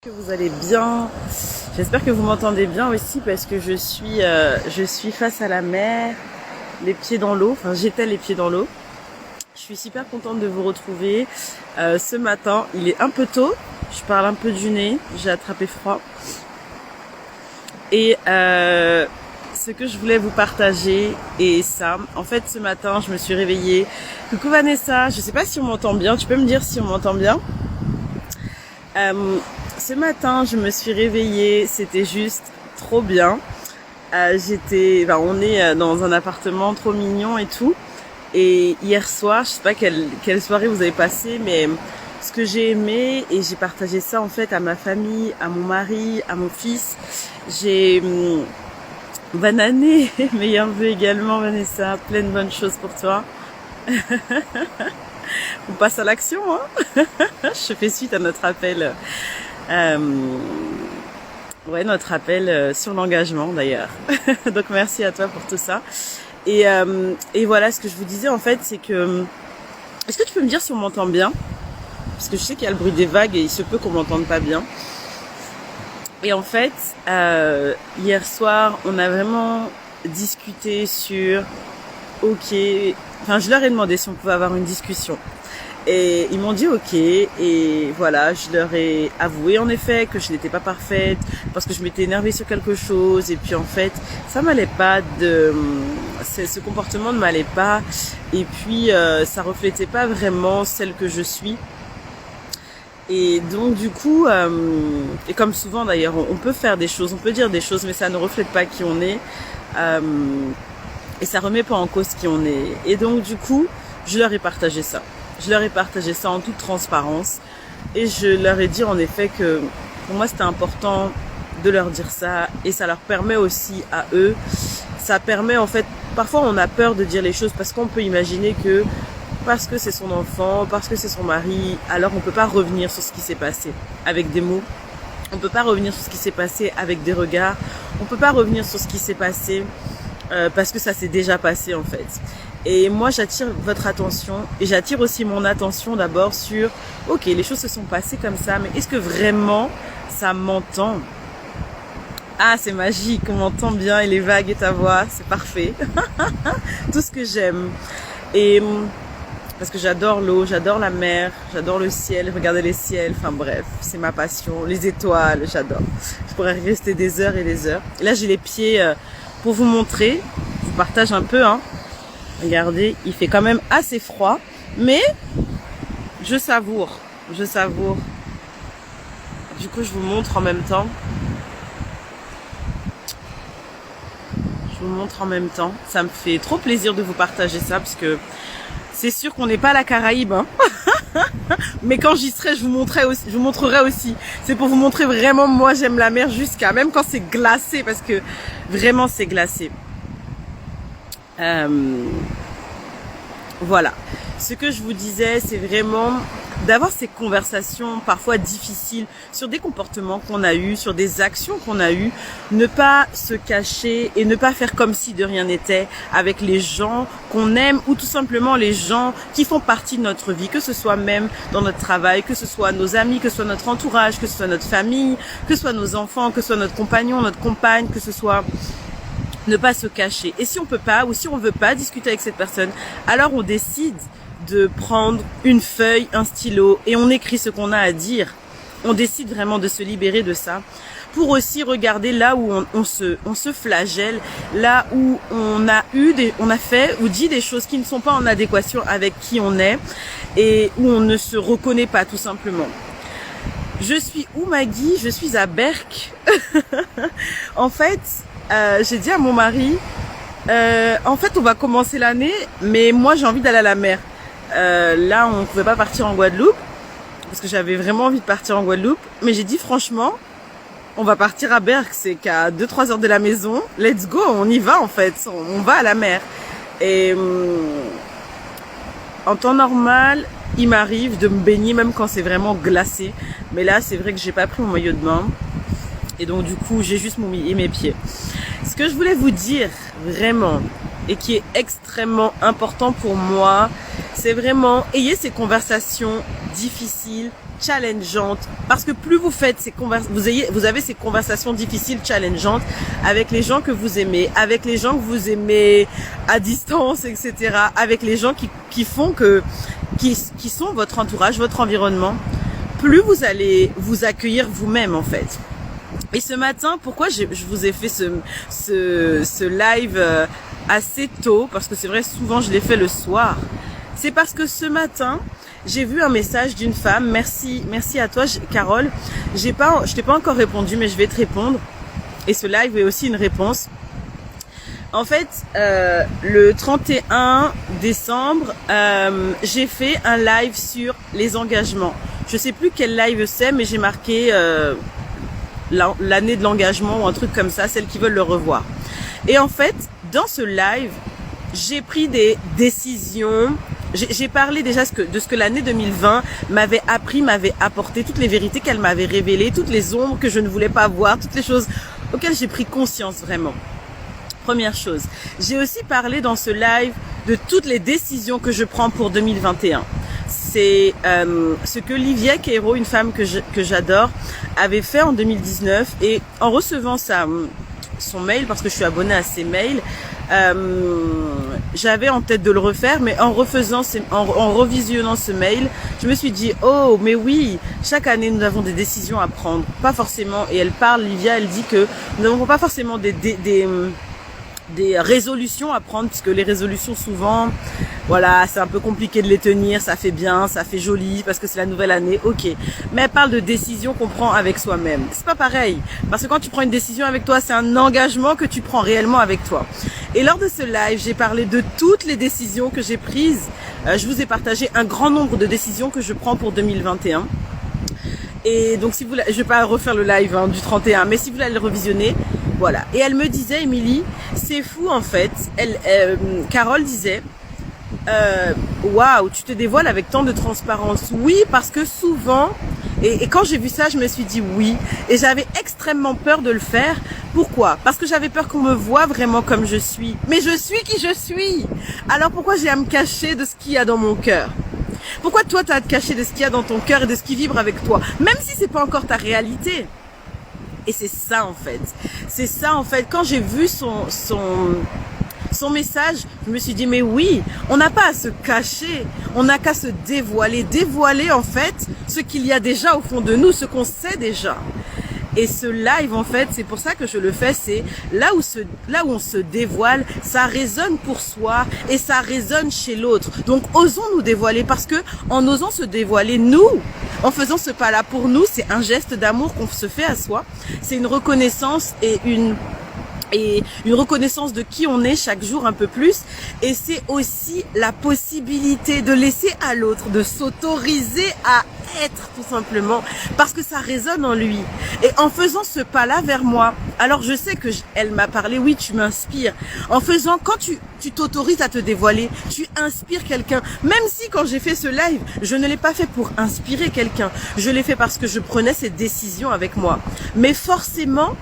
Que vous allez bien. J'espère que vous m'entendez bien aussi parce que je suis face à la mer, les pieds dans l'eau. Enfin, j'étais les pieds dans l'eau. Je suis super contente de vous retrouver. Ce matin, il est un peu tôt. Je parle un peu du nez. J'ai attrapé froid. Et ce que je voulais vous partager est ça. En fait, ce matin, je me suis réveillée. Coucou Vanessa. Je sais pas si on m'entend bien. Tu peux me dire si on m'entend bien? Ce matin, je me suis réveillée, c'était juste trop bien. On est dans un appartement trop mignon et tout. Et hier soir, je sais pas quelle soirée vous avez passé, mais ce que j'ai aimé, et j'ai partagé ça en fait à ma famille, à mon mari, à mon fils. Bonne année, meilleurs vœux également Vanessa, plein de bonnes choses pour toi. On passe à l'action, hein. Je fais suite à notre appel. Notre appel sur l'engagement d'ailleurs. Donc merci à toi pour tout ça. Et voilà, ce que je vous disais en fait, c'est que... Est-ce que tu peux me dire si on m'entend bien? Parce que je sais qu'il y a le bruit des vagues et il se peut qu'on m'entende pas bien. Et en fait, hier soir, on a vraiment discuté sur... je leur ai demandé si on pouvait avoir une discussion. Et ils m'ont dit ok, et voilà, je leur ai avoué en effet que je n'étais pas parfaite, parce que je m'étais énervée sur quelque chose, et puis en fait, ça m'allait pas ce comportement ne m'allait pas, et puis ça reflétait pas vraiment celle que je suis. Et donc du coup, et comme souvent d'ailleurs, on peut faire des choses, on peut dire des choses, mais ça ne reflète pas qui on est, et ça remet pas en cause qui on est. Et donc du coup, je leur ai partagé ça. Je leur ai partagé ça en toute transparence et je leur ai dit en effet que pour moi c'était important de leur dire ça, et ça leur permet aussi à eux, ça permet en fait, parfois on a peur de dire les choses parce qu'on peut imaginer que parce que c'est son enfant, parce que c'est son mari, alors on peut pas revenir sur ce qui s'est passé avec des mots, on peut pas revenir sur ce qui s'est passé avec des regards, on peut pas revenir sur ce qui s'est passé parce que ça s'est déjà passé en fait. Et moi, j'attire votre attention et j'attire aussi mon attention d'abord sur ok, les choses se sont passées comme ça, mais est-ce que vraiment ça m'entend? Ah, c'est magique, on m'entend bien, et les vagues et ta voix, c'est parfait. Tout ce que j'aime. Et parce que j'adore l'eau, j'adore la mer, j'adore le ciel, regarder les ciels, enfin bref, c'est ma passion. Les étoiles, j'adore. Je pourrais rester des heures et des heures. Et là, j'ai les pieds pour vous montrer. Je vous partage un peu, hein. Regardez, il fait quand même assez froid, mais je savoure. Du coup, je vous montre en même temps. Ça me fait trop plaisir de vous partager ça, parce que c'est sûr qu'on n'est pas à la Caraïbe, hein. Mais quand j'y serai, je vous montrerai aussi. C'est pour vous montrer vraiment, moi j'aime la mer même quand c'est glacé, parce que vraiment c'est glacé. Voilà. Ce que je vous disais, c'est vraiment d'avoir ces conversations parfois difficiles sur des comportements qu'on a eus, sur des actions qu'on a eues, ne pas se cacher et ne pas faire comme si de rien n'était avec les gens qu'on aime, ou tout simplement les gens qui font partie de notre vie, que ce soit même dans notre travail, que ce soit nos amis, que ce soit notre entourage, que ce soit notre famille, que ce soit nos enfants, que ce soit notre compagnon, notre compagne, que ce soit... Ne pas se cacher. Et si on peut pas, ou si on veut pas discuter avec cette personne, alors on décide de prendre une feuille, un stylo, et on écrit ce qu'on a à dire. On décide vraiment de se libérer de ça, pour aussi regarder là où on se flagelle, là où on a fait ou dit des choses qui ne sont pas en adéquation avec qui on est, et où on ne se reconnaît pas tout simplement. Je suis où, Maggie? Je suis à Berck. En fait, j'ai dit à mon mari, en fait on va commencer l'année, mais moi j'ai envie d'aller à la mer. Là on ne pouvait pas partir en Guadeloupe, parce que j'avais vraiment envie de partir en Guadeloupe, mais j'ai dit franchement, on va partir à Berck, c'est qu'à 2-3 heures de la maison, let's go, on y va en fait, on va à la mer. Et en temps normal, il m'arrive de me baigner même quand c'est vraiment glacé, mais là c'est vrai que j'ai pas pris mon maillot de bain. Et donc du coup, j'ai juste mouillé mes pieds. Ce que je voulais vous dire vraiment, et qui est extrêmement important pour moi, c'est vraiment ayez ces conversations difficiles, challengeantes, parce que plus vous faites vous avez ces conversations difficiles, challengeantes avec les gens que vous aimez, avec les gens que vous aimez à distance, etc., avec les gens qui sont votre entourage, votre environnement, plus vous allez vous accueillir vous-même en fait. Et ce matin, pourquoi je vous ai fait ce live assez tôt, parce que c'est vrai, souvent je l'ai fait le soir, c'est parce que ce matin, j'ai vu un message d'une femme. Merci à toi, Carole. Je t'ai pas encore répondu, mais je vais te répondre. Et ce live est aussi une réponse. En fait, le 31 décembre, j'ai fait un live sur les engagements. Je sais plus quel live c'est, mais j'ai marqué l'année de l'engagement ou un truc comme ça, celles qui veulent le revoir. Et en fait, dans ce live, j'ai pris des décisions. J'ai parlé déjà de ce que l'année 2020 m'avait appris, m'avait apporté, toutes les vérités qu'elle m'avait révélées, toutes les ombres que je ne voulais pas voir, toutes les choses auxquelles j'ai pris conscience vraiment. Première chose. J'ai aussi parlé dans ce live de toutes les décisions que je prends pour 2021. C'est ce que Livia Queiro, une femme que j'adore, avait fait en 2019, et en recevant son mail, parce que je suis abonnée à ses mails, j'avais en tête de le refaire, mais en revisionnant ce mail, je me suis dit, oh mais oui, chaque année nous avons des décisions à prendre, pas forcément, et Livia, elle dit que nous n'avons pas forcément des résolutions à prendre, puisque les résolutions souvent, voilà, c'est un peu compliqué de les tenir, ça fait bien, ça fait joli, parce que c'est la nouvelle année, ok. Mais elle parle de décisions qu'on prend avec soi-même. C'est pas pareil, parce que quand tu prends une décision avec toi, c'est un engagement que tu prends réellement avec toi. Et lors de ce live, j'ai parlé de toutes les décisions que j'ai prises. Je vous ai partagé un grand nombre de décisions que je prends pour 2021. Et donc, si vous, je vais pas refaire le live du 31, mais si vous voulez le revisionner, voilà. Et elle me disait, Émilie, c'est fou en fait. Carole disait, waouh, tu te dévoiles avec tant de transparence. Oui, parce que souvent, et quand j'ai vu ça, je me suis dit oui. Et j'avais extrêmement peur de le faire. Pourquoi? Parce que j'avais peur qu'on me voie vraiment comme je suis. Mais je suis qui je suis. Alors pourquoi j'ai à me cacher de ce qu'il y a dans mon cœur? Pourquoi toi, tu as à te cacher de ce qu'il y a dans ton cœur et de ce qui vibre avec toi, même si c'est pas encore ta réalité? Et c'est ça en fait. C'est ça en fait. Quand j'ai vu son message, je me suis dit mais oui, on n'a pas à se cacher, on n'a qu'à se dévoiler. Dévoiler en fait ce qu'il y a déjà au fond de nous, ce qu'on sait déjà. Et ce live, en fait, c'est pour ça que je le fais, c'est là où on se dévoile, ça résonne pour soi et ça résonne chez l'autre. Donc, osons nous dévoiler, parce que en osant se dévoiler, nous, en faisant ce pas-là pour nous, c'est un geste d'amour qu'on se fait à soi. C'est une reconnaissance et une reconnaissance de qui on est chaque jour un peu plus, et c'est aussi la possibilité de laisser à l'autre, de s'autoriser à être tout simplement, parce que ça résonne en lui. Et en faisant ce pas-là vers moi, alors je sais que elle m'a parlé, oui, tu m'inspires. En faisant, quand tu t'autorises à te dévoiler, tu inspires quelqu'un. Même si quand j'ai fait ce live, je ne l'ai pas fait pour inspirer quelqu'un, je l'ai fait parce que je prenais cette décision avec moi. Mais forcément,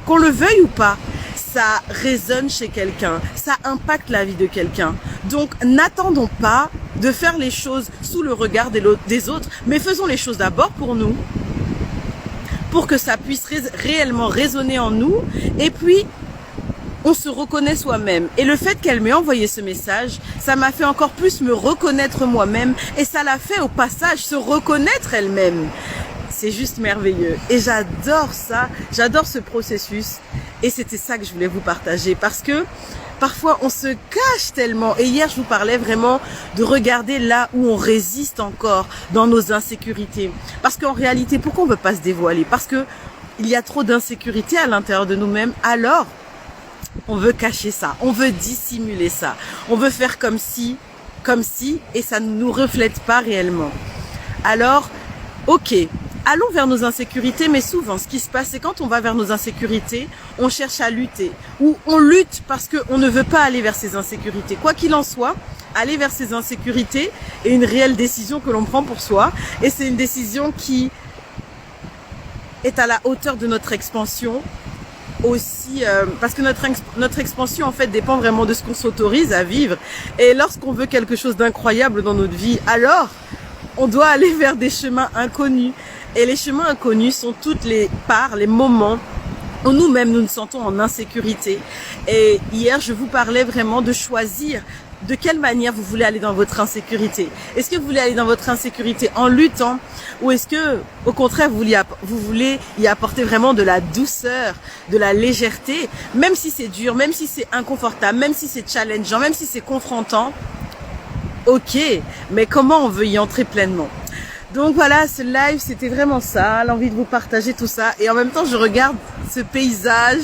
qu'on le veuille ou pas, ça résonne chez quelqu'un, ça impacte la vie de quelqu'un. Donc n'attendons pas de faire les choses sous le regard des autres, mais faisons les choses d'abord pour nous, pour que ça puisse réellement résonner en nous, et puis on se reconnaît soi-même. Et le fait qu'elle m'ait envoyé ce message, ça m'a fait encore plus me reconnaître moi-même, et ça l'a fait au passage se reconnaître elle-même. C'est juste merveilleux. Et j'adore ça, j'adore ce processus. Et c'était ça que je voulais vous partager, parce que parfois on se cache tellement. Et hier je vous parlais vraiment de regarder là où on résiste encore dans nos insécurités. Parce qu'en réalité, pourquoi on ne veut pas se dévoiler? Parce que il y a trop d'insécurité à l'intérieur de nous-mêmes. Alors on veut cacher ça, on veut dissimuler ça, on veut faire comme si, et ça ne nous reflète pas réellement. Alors, ok, allons vers nos insécurités, mais souvent, ce qui se passe, c'est quand on va vers nos insécurités, on cherche à lutter. Ou on lutte parce qu'on ne veut pas aller vers ces insécurités. Quoi qu'il en soit, aller vers ces insécurités est une réelle décision que l'on prend pour soi. Et c'est une décision qui est à la hauteur de notre expansion aussi, parce que notre expansion en fait dépend vraiment de ce qu'on s'autorise à vivre. Et lorsqu'on veut quelque chose d'incroyable dans notre vie, alors on doit aller vers des chemins inconnus. Et les chemins inconnus sont toutes les parts, les moments où nous-mêmes nous nous sentons en insécurité. Et hier, je vous parlais vraiment de choisir de quelle manière vous voulez aller dans votre insécurité. Est-ce que vous voulez aller dans votre insécurité en luttant, ou est-ce que, au contraire, vous voulez y apporter vraiment de la douceur, de la légèreté, même si c'est dur, même si c'est inconfortable, même si c'est challengeant, même si c'est confrontant. Ok, mais comment on veut y entrer pleinement? Donc voilà, ce live, c'était vraiment ça, l'envie de vous partager tout ça. Et en même temps, je regarde ce paysage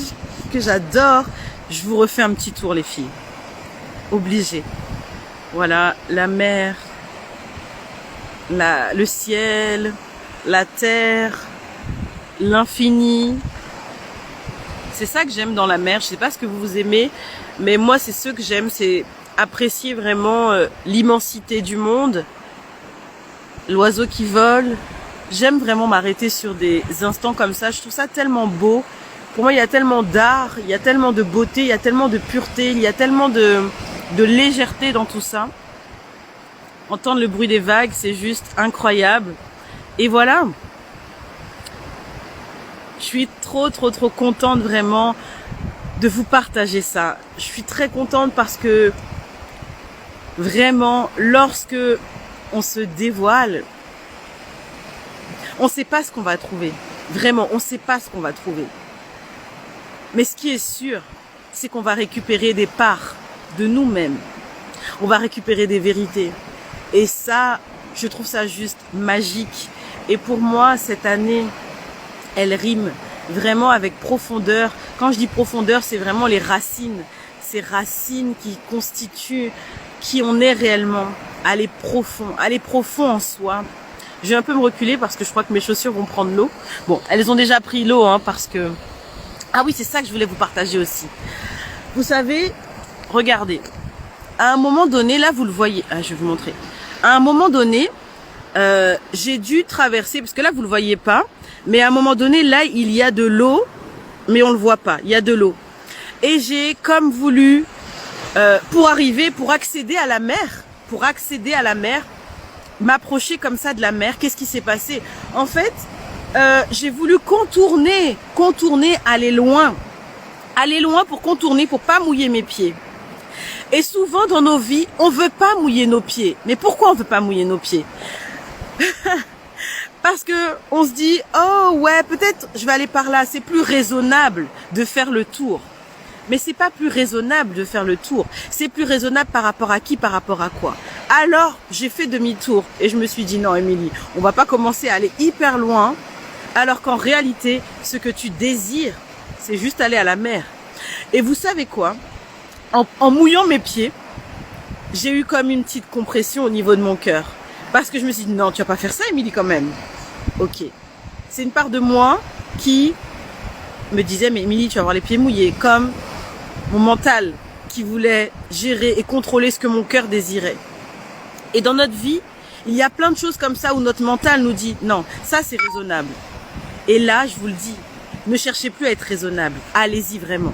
que j'adore. Je vous refais un petit tour, les filles. Obligé. Voilà, la mer, le ciel, la terre, l'infini. C'est ça que j'aime dans la mer. Je sais pas ce que vous aimez, mais moi, c'est ce que j'aime, c'est apprécier vraiment l'immensité du monde. L'oiseau qui vole. J'aime vraiment m'arrêter sur des instants comme ça. Je trouve ça tellement beau. Pour moi, il y a tellement d'art, il y a tellement de beauté, il y a tellement de pureté, il y a tellement de légèreté dans tout ça. Entendre le bruit des vagues, c'est juste incroyable. Et voilà. Je suis trop contente vraiment de vous partager ça. Je suis très contente parce que vraiment, lorsque on se dévoile, on ne sait pas ce qu'on va trouver. Vraiment, on ne sait pas ce qu'on va trouver. Mais ce qui est sûr, c'est qu'on va récupérer des parts de nous-mêmes. On va récupérer des vérités. Et ça, je trouve ça juste magique. Et pour moi, cette année, elle rime vraiment avec profondeur. Quand je dis profondeur, c'est vraiment les racines. Ces racines qui constituent qui on est réellement. Aller profond en soi. Je vais un peu me reculer parce que je crois que mes chaussures vont prendre l'eau. Bon, elles ont déjà pris l'eau, hein, parce que... Ah oui, c'est ça que je voulais vous partager aussi. Vous savez, regardez. À un moment donné, là, vous le voyez. Ah, je vais vous montrer. À un moment donné, j'ai dû traverser, parce que là, vous le voyez pas. Mais à un moment donné, là, il y a de l'eau, mais on le voit pas. Il y a de l'eau. Et j'ai comme voulu, pour accéder à la mer, m'approcher comme ça de la mer. Qu'est-ce qui s'est passé? En fait, j'ai voulu contourner, aller loin pour contourner, pour pas mouiller mes pieds. Et souvent dans nos vies, on veut pas mouiller nos pieds. Mais pourquoi on veut pas mouiller nos pieds? Parce que on se dit, oh ouais, peut-être je vais aller par là, c'est plus raisonnable de faire le tour. Mais c'est pas plus raisonnable de faire le tour. C'est plus raisonnable par rapport à qui, par rapport à quoi. Alors, j'ai fait demi-tour et je me suis dit, non, Émilie, on va pas commencer à aller hyper loin, alors qu'en réalité, ce que tu désires, c'est juste aller à la mer. Et vous savez quoi? En mouillant mes pieds, j'ai eu comme une petite compression au niveau de mon cœur. Parce que je me suis dit, non, tu vas pas faire ça, Émilie, quand même. Ok. C'est une part de moi qui me disait, mais Émilie, tu vas avoir les pieds mouillés, comme mon mental qui voulait gérer et contrôler ce que mon cœur désirait. Et dans notre vie, il y a plein de choses comme ça où notre mental nous dit, non, ça c'est raisonnable. Et là, je vous le dis, ne cherchez plus à être raisonnable. Allez-y vraiment.